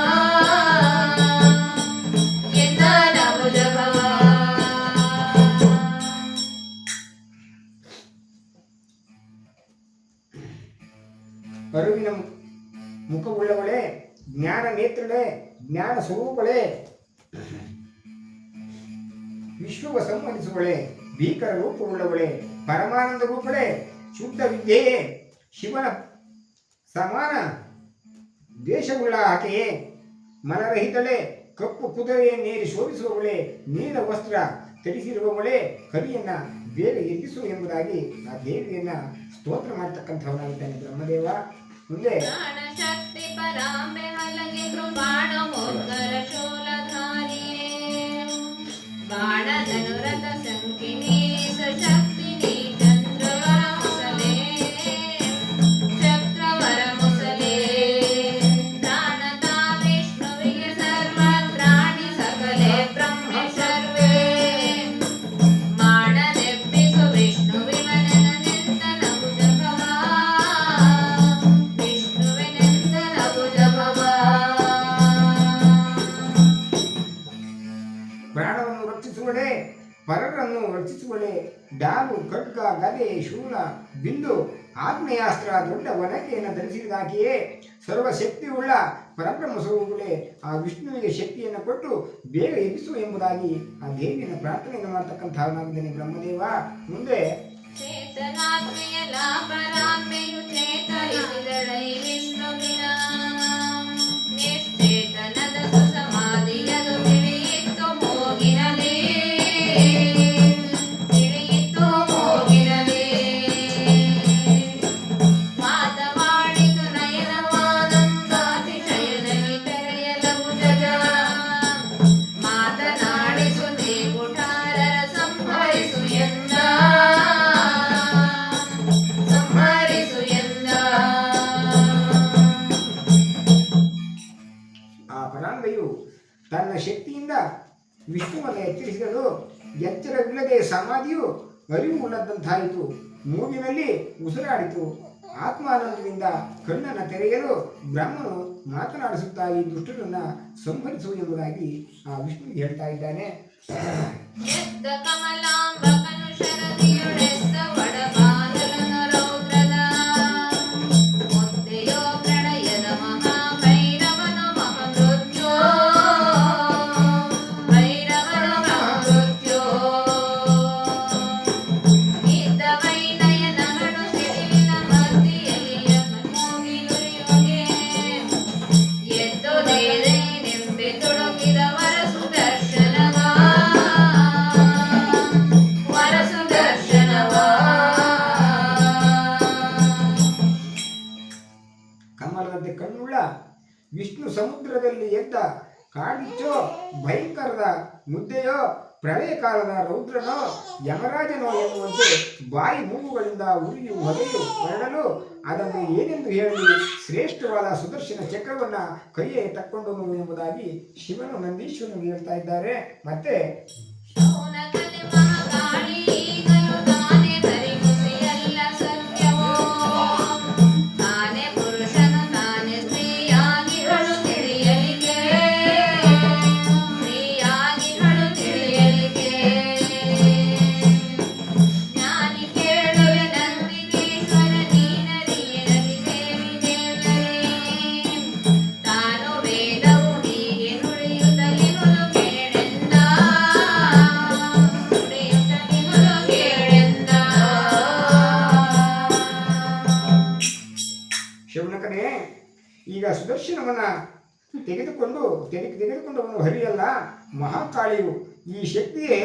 A: ಮುಖವುಳ್ಳವಳೇ, ಜ್ಞಾನ ನೇತ್ರಳೆ, ಜ್ಞಾನ ಸ್ವರೂಪಳೆ, ವಿಶ್ವವ ಸಂಹರಿಸುವಳೆ, ಭೀಕರ ರೂಪವುಳ್ಳವಳೆ, ಪರಮಾನಂದ ರೂಪಳೆ, ಶುದ್ಧ ವಿದ್ಯೆಯೇ, ಶಿವನ ಸಮಾನ ದೇಶವುಳ್ಳ ಆಕೆಯೇ, ಮನರಹಿತಳೆ, ಕಪ್ಪು ಕುದುರೆಯನ್ನೇರಿ ಶೋಭಿಸುವವಳೆ, ನೀಲ ವಸ್ತ್ರ ಧರಿಸಿರುವವಳೆ, ಕರಿಯನ್ನ ಬೇಗ ಎಬ್ಬಿಸು ಎಂಬುದಾಗಿ ಆ ದೇವಿಯನ್ನ ಸ್ತೋತ್ರ ಮಾಡ್ತಕ್ಕಂಥವನಾಗಿದ್ದಾನೆ ಬ್ರಹ್ಮದೇವ. ಮುಂದೆ
B: ಶಕ್ತಿ ಪರಾಂಬೆ ಹಲಗೆ ಬಾಣ ಮೋದರ ಶೂಲಧಾರಿಯೇ, ಬಾಣ ಧನುರಥ ಸಂಕಿನಿ ಸಶಕ್ತಿನಿ ಚಂದ್ರವರ ಮುಸಲೇ, ಚಕ್ರವರ ಮುಸಲೇ, ಪ್ರಾಣತಾ ವಿಷ್ಣುವಿಗೆ ಸರ್ವತ್ರಾಣಿ ಸಕಲೆ ಬ್ರಹ್ಮ ಸರ್ವೇ, ಮಾಡನೆಬ್ಬಿಸು ವಿಷ್ಣುವಿವನೆಂದನ ಭುಜಭವ, ವಿಷ್ಣುವಿನೆಂದನ ಭುಜಭವ.
A: ಪ್ರಾಣವನ್ನು ರಕ್ಷಿಸುವಳೆ, ಪರರನ್ನು ರಕ್ಷಿಸುವಳೆ, ಡಾಲು ಖಡ್ಗ ಗದೆ ಶೂಲ ಬಿಲ್ಲು ಆಗ್ನೇಯಾಸ್ತ್ರ ದೊಡ್ಡ ವನಕೆಯನ್ನು ಧರಿಸಿದಾಕೆಯೇ, ಸರ್ವಶಕ್ತಿಯುಳ್ಳ ಪರಬ್ರಹ್ಮ ಸ್ವರೂಪಗಳೇ, ಆ ವಿಷ್ಣುವಿಗೆ ಶಕ್ತಿಯನ್ನು ಕೊಟ್ಟು ಬೇಗ ಎಬ್ಬಿಸು ಎಂಬುದಾಗಿ ಆ ದೇವಿಯನ್ನು ಪ್ರಾರ್ಥನೆಯನ್ನು ಮಾಡ್ತಕ್ಕಂಥವನಾಗಿದ್ದಾನೆ ಬ್ರಹ್ಮದೇವ. ಮುಂದೆ
B: ಚೇತನಾತ್ಮೆಯಲ ಪರಾಂಬೆಯು ಚೇತರಿಸಿದಳೈ ವಿಷ್ಣುವಿನ, ನಿಶ್ಚೇತನದ ಸುಸಮಾಧಿಯದು ತಿಳಿಯಿತು ಮೂಗಿನಲಿ, ತಿಳಿಯಿತು ಮೂಗಿನಲಿ, ಮಾತವಾಡಿತು ನಯನವಾದಂಗಾತಿಶಯದಲ್ಲಿ ತೆರೆಯಲ ಭುಜಗ, ಮಾತನಾಡಿಸು ನೀ ಕುಠಾರರ ಸಂಹರಿಸು ಎಂದ, ಸಂಹರಿಸು ಎಂದ.
A: ಆ ಪರಾಂಬೆಯು ತನ್ನ ಶಕ್ತಿಯಿಂದ ವಿಷ್ಣುವನ್ನು ಎಚ್ಚರಿಸಿದಳು. ಎಚ್ಚರವಿಲ್ಲದೆ ಸಮಾಧಿಯು ಅರಿವು ಉಳ್ಳದಂತಾಯಿತು, ಮೂಗಿನಲ್ಲಿ ಉಸಿರಾಡಿತು. ಆತ್ಮಾನಂದದಿಂದ ಕಣ್ಣನ್ನು ತೆರೆಯಲು ಬ್ರಹ್ಮನು ಮಾತನಾಡಿಸುತ್ತಾ ಈ ದುಷ್ಟರನ್ನ ಸಂಹರಿಸು ಎಂಬುದಾಗಿ ಆ ವಿಷ್ಣುವಿಗೆ ಹೇಳ್ತಾ ಇದ್ದಾನೆ.
B: ಎದ್ದ ಕಮಲಾಂಬಕನು ಶರದಿಯೊಡೆದ್ದ ಒಡಬಾಲನು ರೌದ್ರದ, ಮುದ್ದೆಯೋ ಪ್ರಣಯದ ಮಹಾಭೈರವನು ಮಹಮೃತ್ಯೋ, ಭೈರವನು ಮಹಮೃತ್ಯೋ, ಇದ್ದ ವೈನಯನಗಳು ಸಿಡಿಲಿನ ಮಧ್ಯೆಯಲ್ಲಿ ಮೂಗಿನುರಿಯುಗೆ, ಎದ್ದು ದೇದೆನೆಂಬೆ ತೊಡಗಿದವರ ಸುದರ್ಶನವ, ವರ ಸುದರ್ಶನವ.
A: ಕಮಲದಂತೆ ಕಣ್ಣುಳ್ಳ ವಿಷ್ಣು ಸಮುದ್ರದಲ್ಲಿ ಎದ್ದ ಕಾಡಿಚ್ಚೋ, ಭಯಂಕರದ ಮುದ್ದೆಯೋ, ಪ್ರಳಯ ಕಾಲದ ರೌದ್ರನೋ, ಯಮರಾಜನೋ ಎನ್ನುವಂತೆ ಬಾಯಿ ಮೂಗುಗಳಿಂದ ಉರಿಯು ಹೊಗೆಯು ಹೊರಡಲು ಅದನ್ನು ಏನೆಂದು ಹೇಳಿ ಶ್ರೇಷ್ಠವಾದ ಸುದರ್ಶನ ಚಕ್ರವನ್ನ ಕೈಯೇ ತಕ್ಕೊಂಡನು ಎಂಬುದಾಗಿ ಶಿವನು ನಂದೀಶ್ವರನಿಗೆ ಹೇಳ್ತಾ ಇದ್ದಾರೆ. ಮತ್ತೆ
B: ಶೌನಕನೆ ಮಹಾಕಾಳಿ ಈಗಲೂ ತಾನೇ ಧರಿಸುತ್ತಿಯಲ್ಲ ಸತ್ಯವೋ, ತಾನೇ ಪುರುಷನು ತಾನೇ ಸ್ತ್ರೀಯಾಗಿಗಳು ತಿಳಿಯಲಿಕ್ಕೆ, ಸ್ತ್ರೀಯಾಗಿಗಳು ತಿಳಿಯಲಿಕ್ಕೆ, ಜ್ಞಾನಿ ಕೇಳುವೆ ನಂದಿಕೇಶ್ವರ ನೀನರಿಯಲಿ ದೇವಿ ದೇವರೇ, ತಾನು ವೇದವು ಹೀಗೆ ನುಡಿಯುತ್ತಲಿರುವುದು ಕೇಳೆಂದ, ನುಡಿಯುತ್ತಲಿರುವುದು ಕೇಳೆಂದ.
A: ಶೌನಕನೇ, ಈಗ ಸುದರ್ಶನವನ್ನ ತೆಗೆದುಕೊಂಡವನು ಹರಿಯಲ್ಲ, ಮಹಾಕಾಳಿಯು. ಈ ಶಕ್ತಿಯೇ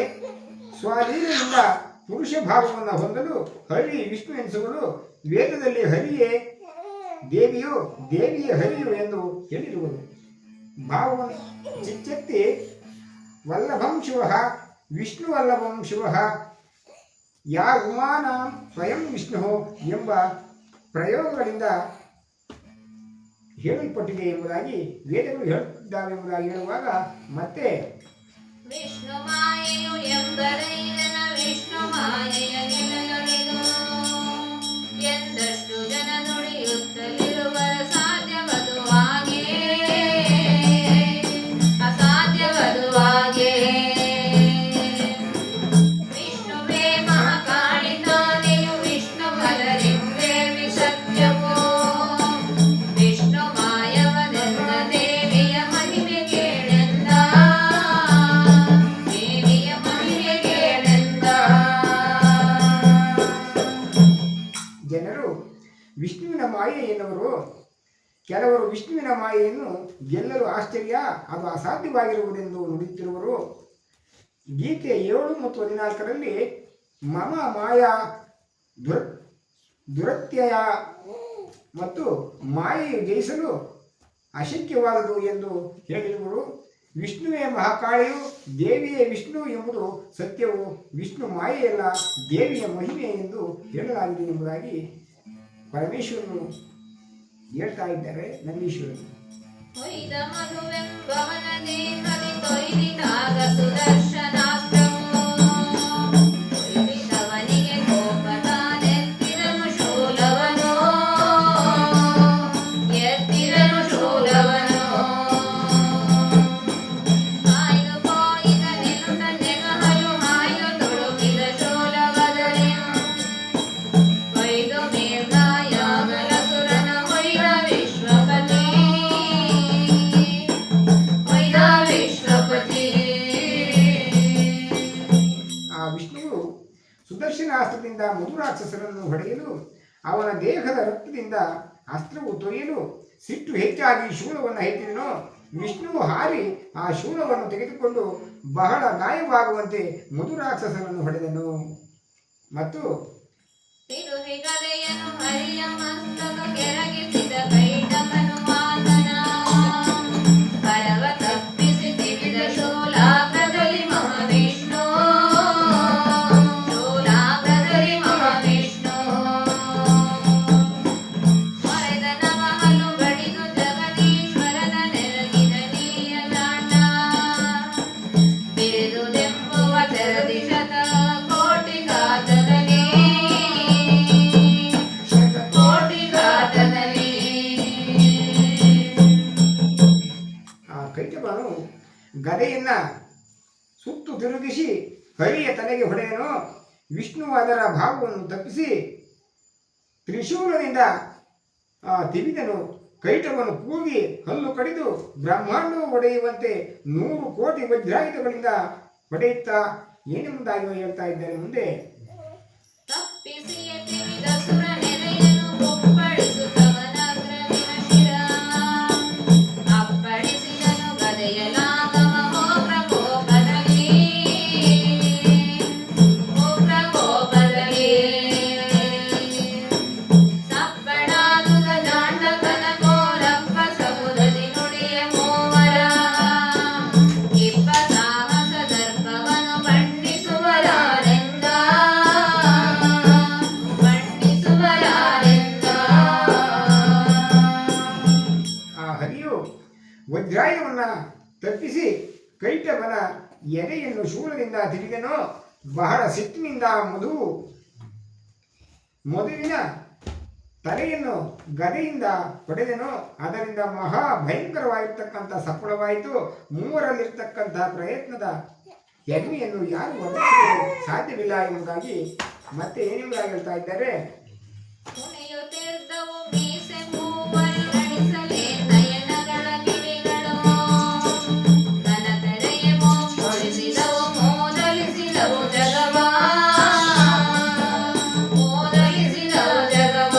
A: ಸ್ವಾಧೀನದಿಂದ ಪುರುಷ ಭಾವವನ್ನು ಹೊಂದಲು ಹರಿ ವಿಷ್ಣು ಎನಿಸುವಳು. ವೇದದಲ್ಲಿ ಹರಿಯೇ ದೇವಿಯು, ದೇವಿಯ ಹರಿಯು ಎಂದು ಹೇಳಿರುವುದು. ಭಾವವನ್ನು ಚಿಚ್ಚೆತ್ತಿ ವಲ್ಲಭಂ ಶಿವ ವಿಷ್ಣು ವಲ್ಲಭಂ ಶಿವ ಯಾ ಉಮಾನಾಂ ಸ್ವಯಂ ವಿಷ್ಣು ಎಂಬ ಪ್ರಯೋಗಗಳಿಂದ ಹೇಳಲ್ಪಟ್ಟಿದೆ ಎಂಬುದಾಗಿ ವೇದಗಳು ಹೇಳುತ್ತಿದ್ದಾವೆ ಎಂಬುದಾಗಿ ಹೇಳುವಾಗ ಮತ್ತೆ
B: ವಿಷ್ಣು ಮಾಯೆಯು ಎಂಬರೈದನ ವಿಷ್ಣು ಮಾಯೆಯ ಗೆಲನುಳಿದು, ಎಂದಷ್ಟು ಜನ ನುಡಿಯುತ್ತಲಿರುವರ ಸಾಧ್ಯವದು ಹಾಗೆ, ಅಸಾಧ್ಯವದು ಹಾಗೆ. ವಿಷ್ಣುವೇ ಮಹಾಕಾಳಿ ತಾನೆಯು ವಿಷ್ಣು ಬಲರಿಂದೇವಿ ಸತ್ಯವೋ, ವಿಷ್ಣು ಮಾಯ
A: ಕೆಲವರು ವಿಷ್ಣುವಿನ ಮಾಯೆಯನ್ನು ಗೆಲ್ಲಲು ಆಶ್ಚರ್ಯ, ಅದು ಅಸಾಧ್ಯವಾಗಿರುವುದೆಂದು ನುಡಿಯುತ್ತಿರುವರು. ಗೀತೆ 7 ಮತ್ತು 14ರಲ್ಲಿ ಮಮ ಮಾಯಾ ದುರತ್ಯಯ ಮತ್ತು ಮಾಯೆಯು ಜಯಿಸಲು ಅಶಕ್ಯವಾದುದು ಎಂದು ಹೇಳಿರುವರು. ವಿಷ್ಣುವೇ ಮಹಾಕಾಳಿಯು, ದೇವಿಯೇ ವಿಷ್ಣು ಎಂಬುದು ಸತ್ಯವು. ವಿಷ್ಣು ಮಾಯೆಯಲ್ಲ, ದೇವಿಯ ಮಹಿಮೆ ಎಂದು ಹೇಳಲಾಗಿದೆ ಎಂಬುದಾಗಿ ಪರಮೇಶ್ವರನು ಹೇಳ್ತಾ ಇದ್ದಾರೆ ನಂದೀಶ್ವರನು.
B: ಹೊಯ್ದ ಮಧುವೆಂಬವನ ದೇಹದಿ ತೊಯ್ದಿದಾಗ ಸುದರ್ಶನಾಸ್ತ್ರವು ತೊಯ್ದಿದವನಿಗೆ ಕೋಪದಾನೆತ್ತಿದನು ಶೂಲವನು, ಎತ್ತಿದನು ಶೂಲವನು. ಹಾಯ್ದು ಹೋಯಿದ ನೆನುಟ ನೆಗಹಲು ಹಾಯ್ದು ತೊಡುಕಿದ ಶೂಲವದಲ್ಲಿ ಕೊಯ್ದು ಮೇಲ್ಗಾಯಾಗಲ ಸುರನ ಹೊಯ್ದ ವಿಶ್ವಪತಿ, ಹೊಯ್ದ ವಿಶ್ವಪತಿ.
A: ಆ ವಿಷ್ಣುವು ಸುದರ್ಶನಾಸ್ತ್ರದಿಂದ ಮಧುರಾಕ್ಷಸರನ್ನು ಹೊಡೆಯಲು, ಅವನ ದೇಹದ ರಕ್ತದಿಂದ ಅಸ್ತ್ರವು ತೊಯ್ಯಲು ಸಿಟ್ಟು ಹೆಚ್ಚಾಗಿ ಶೂಲವನ್ನು ಎತ್ತಿದನು. ವಿಷ್ಣುವು ಹಾರಿ ಆ ಶೂಲವನ್ನು ತೆಗೆದುಕೊಂಡು ಬಹಳ ಗಾಯವಾಗುವಂತೆ ಮಧುರಾಕ್ಷಸರನ್ನು ಹೊಡೆದನು. ಮತ್ತು
B: ತಿರುಹಿಗದೆಯನು ಹರಿಯ ಮಸ್ತಕ ಕೆರಗಿಸಿದ ಕೈಟಕನು ಆತನ ಕರವ ತಪ್ಪಿಸಿ ತಿವಿದ ಶೂಲಾಗ್ರದಲ್ಲಿ ಮಹಾವಿಷ್ಣು, ಶೂಲಾಗ್ರದಲ್ಲಿ ಮಹಾವಿಷ್ಣು. ಹೊರೆದ ನವಹಲು ಬಡಿದು ಜಗದೀಶ್ವರನ ನೆರಗಿದ ನೀಯಲಾಂಡ ಬಿರುದೆಂಬುವ ತೆರದಿ ಶತ ಕೋಟಿ ಗಾತ್ರದಲ್ಲಿ, ಕೋಟಿ ಗಾತ್ರದಲ್ಲಿ.
A: ಆ ಕೈಟಕನು ಗದೆಯನ್ನ ಸುತ್ತು ತಿರುಗಿಸಿ ಹರಿಯ ತಲೆಗೆ ಹೊಡೆದನು. ವಿಷ್ಣು ಅದರ ಭಾವವನ್ನು ತಪ್ಪಿಸಿ ತ್ರಿಶೂಲದಿಂದ ತಿವಿದನು. ಕೈಟವನ್ನು ಕೂಗಿ ಹಲ್ಲು ಕಡಿದು ಬ್ರಹ್ಮಾಂಡವು ಒಡೆಯುವಂತೆ 100 ಕೋಟಿ ವಜ್ರಾಯುಧಗಳಿಂದ ಹೊಡೆಯುತ್ತಾ ಏನೆಂಬುದಾಗಿ ಹೇಳ್ತಾ ಇದ್ದಾರೆ ಮುಂದೆ.
B: ತಪ್ಪಿಸಿಯ ತಿವಿದ ಸುರ ನೆರೆಯನು ಒಪ್ಪಡಿಸುತ್ತವನಗ್ರವಿನ ಶಿರ, ಅಪ್ಪಡಿಸಿದನು ಗದೆಯಲಾಗಮ ಹೋಗ್ರಗೋಪದಲ್ಲಿ, ಹೋಗ್ರಗೋಪದಲ್ಲಿ. ಸಪ್ಪಡಾದುದ ಜಾಂಡಕನ ಕೋರಪ್ಪ ಸಗುದದಿ ನುಡಿಯ ಮೂವರ, ಇಪ್ಪ ಸಾಹಸ ದರ್ಪವನು ಬಣ್ಣಿಸುವರಾರೆಂದ, ಬಣ್ಣಿಸುವರಾರೆಂದ.
A: ಆ ಹರಿಯು ವಜ್ರಾಯುಧವನ್ನ ತಪ್ಪಿಸಿ ಕೈಟವನ ಎದೆಯನ್ನು ಶೂಲದಿಂದ ತಿವಿದನು. ಬಹಳ ಸಿಟ್ಟಿನಿಂದ ಮಧುವಿನ ತಲೆಯನ್ನು ಗದೆಯಿಂದ ಹೊಡೆದನು. ಅದರಿಂದ ಮಹಾ ಭಯಂಕರವಾಗಿರ್ತಕ್ಕಂಥ ಸಫಲವಾಯಿತು. ಮೂವರಲ್ಲಿರ್ತಕ್ಕಂಥ ಪ್ರಯತ್ನದ ಹೆಮ್ಮೆಯನ್ನು ಯಾರು ವರ್ಣಿಸಲು ಸಾಧ್ಯವಿಲ್ಲ ಎಂಬುದಾಗಿ ಮತ್ತೆ ಏನೆಂಬುದಾಗಿ ಹೇಳ್ತಾ ಇದ್ದಾರೆ.
B: ಕುಣಿಯುತ್ತಿದ್ದವು ಮೀಸೆ ಮೂವರು ನಡೆಸಲೇ ನಯನಗಳ ಕಿವಿಗಳು, ತನ ತೆರೆಯ ಮೋಡಿಸಿದವು ಮೋದಲಿಸಿದವು ಜಗವ, ಮೋದಲಿಸಿದವು ಜಗವ.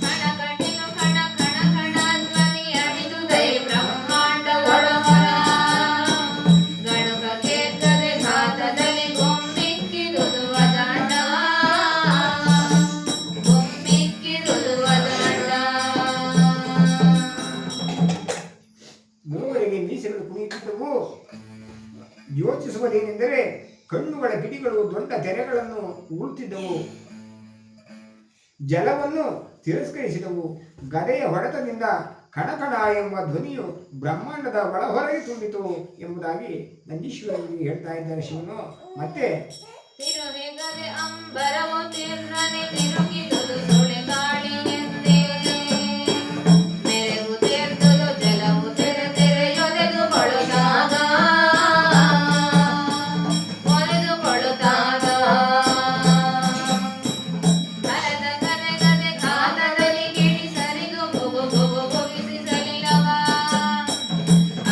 B: ಕಣ ಕಣ್ಣಿನು ಕಣ ಕಣ ಕಣ ಧ್ವನಿ ಅಡಿದುದೈ ಬ್ರಹ್ಮಾಂಡ ಒಳಹೊರ, ಗಡುಗ ಕೇಳ್ತದೆ ಘಾತದಲ್ಲಿ ಗೊಮ್ಮಿಕ್ಕಿದುದು ಅದಾಂಡ, ಗೊಮ್ಮಿಕ್ಕಿದುದು ಅದಾಂಡ.
A: ಮೂವರಿಗೆ ಮೀಸೆಗಳು ಕುಣಿಯುತ್ತಿದ್ದವು. ಯೋಚಿಸುವುದೇನೆಂದರೆ ಕಣ್ಣುಗಳ ಕಿಡಿಗಳು ದೊಡ್ಡ ತೆರೆಗಳನ್ನು ಉರುಳುತ್ತಿದ್ದವು, ಜಲವನ್ನು ತಿರಸ್ಕರಿಸಿದವು. ಗದೆಯ ಹೊಡೆತದಿಂದ ಕಣಕಣ ಎಂಬ ಧ್ವನಿಯು ಬ್ರಹ್ಮಾಂಡದ ಒಳಹೊರಗೆ ತುಂಬಿತು ಎಂಬುದಾಗಿ ನಂದೀಶ್ವರನಿಗೆ ಹೇಳ್ತಾ ಇದ್ದಾರೆ ಶಿವನು. ಮತ್ತೆ
B: ತಿರುವೆಗದೆ ಅಂಬರವು ತಿರ್ರನೆ ತಿರುಗಿದುದು ಸುಳೆ ಗಾಳಿಯಂತೆ, ಮೆರೆವು ತೆರ್ದುದು ಜಲವು ತೆರೆ ತೆರೆಯೊದೆದು ಕೊಳುತ್ತಾಗ, ಒರೆದು ಕೊಳುತ್ತಾಗ. ಹರದ ಗದೆ ಗದೆ ಘಾತದಲ್ಲಿ ಗಿಡಿ ಸರಿದು ಬುಗು ಬುಗು ಬುಗಿಸಿ ಸಲಿಲವ,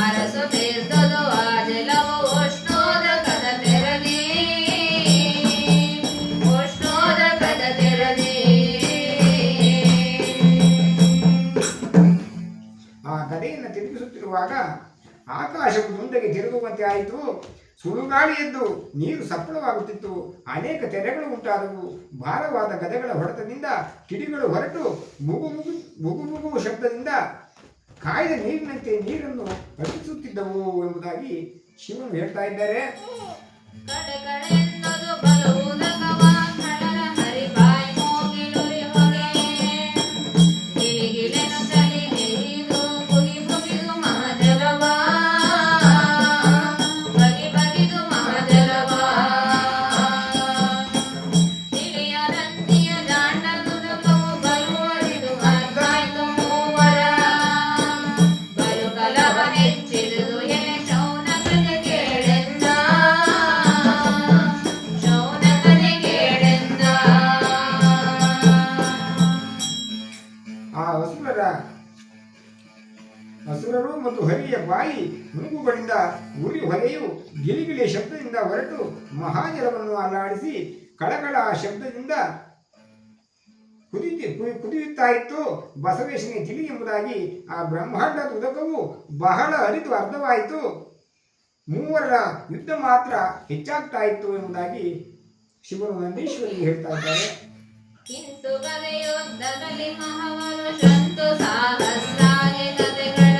B: ಅರಸು ತೆರ್ದುದು ಆ ಜಲವು ಉಷ್ಣೋದಕದ ತೆರದಿ, ಉಷ್ಣೋದಕದ ತೆರದಿ.
A: ಕಥೆಯನ್ನು ತಿರುಗಿಸುತ್ತಿರುವಾಗ ಆಕಾಶವು ಮುಂದೆಗೆ ತಿರುಗುವಂತೆ ಆಯಿತು. ಸುಡುಗಾಳಿ ಎದ್ದು ನೀರು ಸಪ್ಪಳವಾಗುತ್ತಿತ್ತು. ಅನೇಕ ತೆರೆಗಳು ಉಂಟಾದವು. ಭಾರವಾದ ಗದೆಗಳ ಹೊಡೆತದಿಂದ ಕಿಡಿಗಳು ಹೊರಟು ಮುಗು ಮುಗು ಮುಗು ಮುಗು ಶಬ್ದದಿಂದ ಕಾಯ್ದ ನೀರಿನಂತೆ ನೀರನ್ನು ಹರಿಸುತ್ತಿದ್ದವು ಎಂಬುದಾಗಿ ಶಿವನು ಹೇಳ್ತಾ ಇದ್ದಾರೆ.
B: ಕಡೆ ಕಡೆ ಎನ್ನೋದು ಬಲುವುದಕವ ಕಡಲ ಹರಿಪಾಯ್ ಮೋಗಿಲುರಿ ಹೊಗೆ ಗಿಲಿಗಿಲೆನು ಚಳಿ ಹಿರಿದು ಮುಗಿ ಮುಗಿದು ಮಹಾಜಲವ ಬಗಿ ಬಗಿದು ಮಹಾಜಲವ ತಿಳಿಯದಂತಿಯ ಜಾಂಡದುದಕವು ಬರುವರಿದು ಹರಿದಾಯ್ತು ಮೂವರ ಬಲು ಕಲವ ಹೆಚ್ಚಿದುದು ಎಲೆ ಶೌನಕಗೆ ಕೇಳೆಂದ ಶೌನಕನೆ ಕೇಳೆಂದ.
A: ಆ ಅಸುರರು ಮತ್ತು ಹರಿಯ ಬಾಯಿ ಮೂಗುಗಳಿಂದ ಉರಿ ಹೊಲೆಯು ಗಿಲಿಗಿಲಿ ಶಬ್ದದಿಂದ ಹೊರಟು ಮಹಾಜಲವನ್ನು ಅಲ್ಲಾಡಿಸಿ ಕಳಕಳ ಶಬ್ದದಿಂದ ಕುದಿಯುತ್ತಾ ಇತ್ತು. ಬಸವೇಶನಿಗೆ ತಿಳಿ ಎಂಬುದಾಗಿ ಆ ಬ್ರಹ್ಮಾಂಡದ ಉದಕವು ಬಹಳ ಹರಿದು ಅರ್ಧವಾಯಿತು. ಮೂವರ ಯುದ್ಧ ಮಾತ್ರ ಹೆಚ್ಚಾಗ್ತಾ ಇತ್ತು ಎಂಬುದಾಗಿ ಶಿವನು ನಂದೀಶ್ವರಿಗೆ ಹೇಳ್ತಾ ಇದ್ದಾರೆ.
B: ಕಿಂತು ಗದೆಯೊದ್ದಗಲಿ ಮಹವರು ಶಂತು ಸಹಸ್ರಾಗೆ ಗದೆಗಳ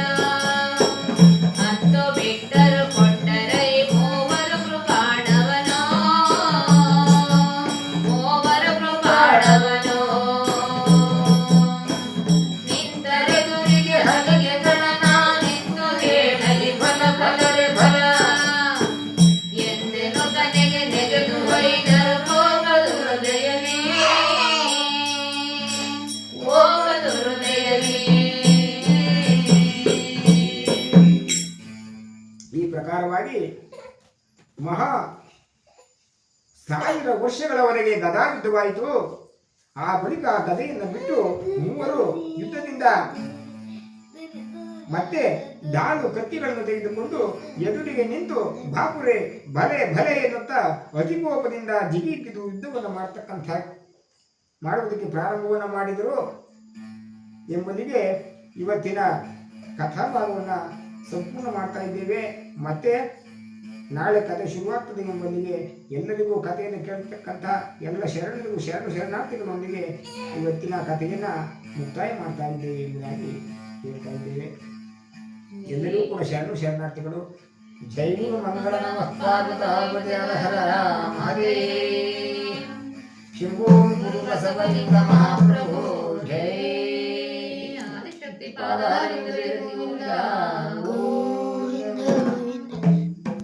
B: ಹತ್ತು ಬಿಟ್ಟರು ಕೊಟ್ಟರೈ ಮೂವರು ಕೃಪಾಣವನೋ ಮೂವರು ಕೃಪಾಣವನೋ ನಿಂತರೆದುರಿಗೆ ಹಲಗೆಗಳನ ನಿಂತು ಹೇಳಲಿ ಫಲ ಫಲರೆ ಫಲ ಎಂದೆನು ತನಗೆ ನೆಗೆದು ಹೊಯ್ದರು ಹೋಗದು ಹೃದಯವೇ ಹೋಗದು ಹೃದಯವೇ.
A: ಈ ಪ್ರಕಾರವಾಗಿ ಮಹಾ 1000 ವರ್ಷಗಳವರೆಗೆ ಗದಾಯುದ್ಧವಾಯಿತು. ಆ ಬಳಿಕ ಆ ಗದೆಯನ್ನು ಬಿಟ್ಟು ಮೂವರು ಯುದ್ಧದಿಂದ ಮತ್ತೆ ದಾಳು ಕತ್ತಿಗಳನ್ನು ತೆಗೆದುಕೊಂಡು ಎದುರಿಗೆ ನಿಂತು ಬಾಪುರೆ ಭಲೆ ಭಲೆ ಎನ್ನುತ್ತಾ ಅತಿಕೋಪದಿಂದ ಜಿಗಿದು ಯುದ್ಧವನ್ನು ಮಾಡುವುದಕ್ಕೆ ಪ್ರಾರಂಭವನ್ನು ಮಾಡಿದರು ಎಂಬುದಿಗೆ ಇವತ್ತಿನ ಕಥಾಭಾಗವನ್ನು ಸಂಪೂರ್ಣ ಮಾಡ್ತಾ ಇದ್ದೇವೆ. ಮತ್ತೆ ನಾಳೆ ಕಥೆ ಶುರುವಾಗ್ತದೆ ಎಂಬುದಿಗೆ ಎಲ್ಲರಿಗೂ ಕಥೆಯನ್ನು ಕೇಳ್ತಕ್ಕಂಥ ಎಲ್ಲ ಶರಣರಿಗೂ ಶರಣಾರ್ಥಿಗಳೊಂದಿಗೆ ಇವತ್ತಿನ ಕಥೆಯನ್ನು ಮುಕ್ತಾಯ ಮಾಡ್ತಾ ಇದ್ದೇವೆ ಎಂಬುದಾಗಿ ಹೇಳ್ತಾ ಇದ್ದೇವೆ. ಎಲ್ಲರಿಗೂ ಕೂಡ ಶರಣಾರ್ಥಿಗಳು. ಜೈ ಗುರು ಮಂಗಳ ನಮಃ ಪಾರ್ವತಿ ಹರ ಹರ ಮಹಾದೇವ. ಶಿವೋ ಗುರು ಬಸವಲಿಂಗ ಮಹಾಪ್ರಭು ಜೈ.
B: ಆದಿಶಕ್ತಿ ಪಾದಾರವಿಂದ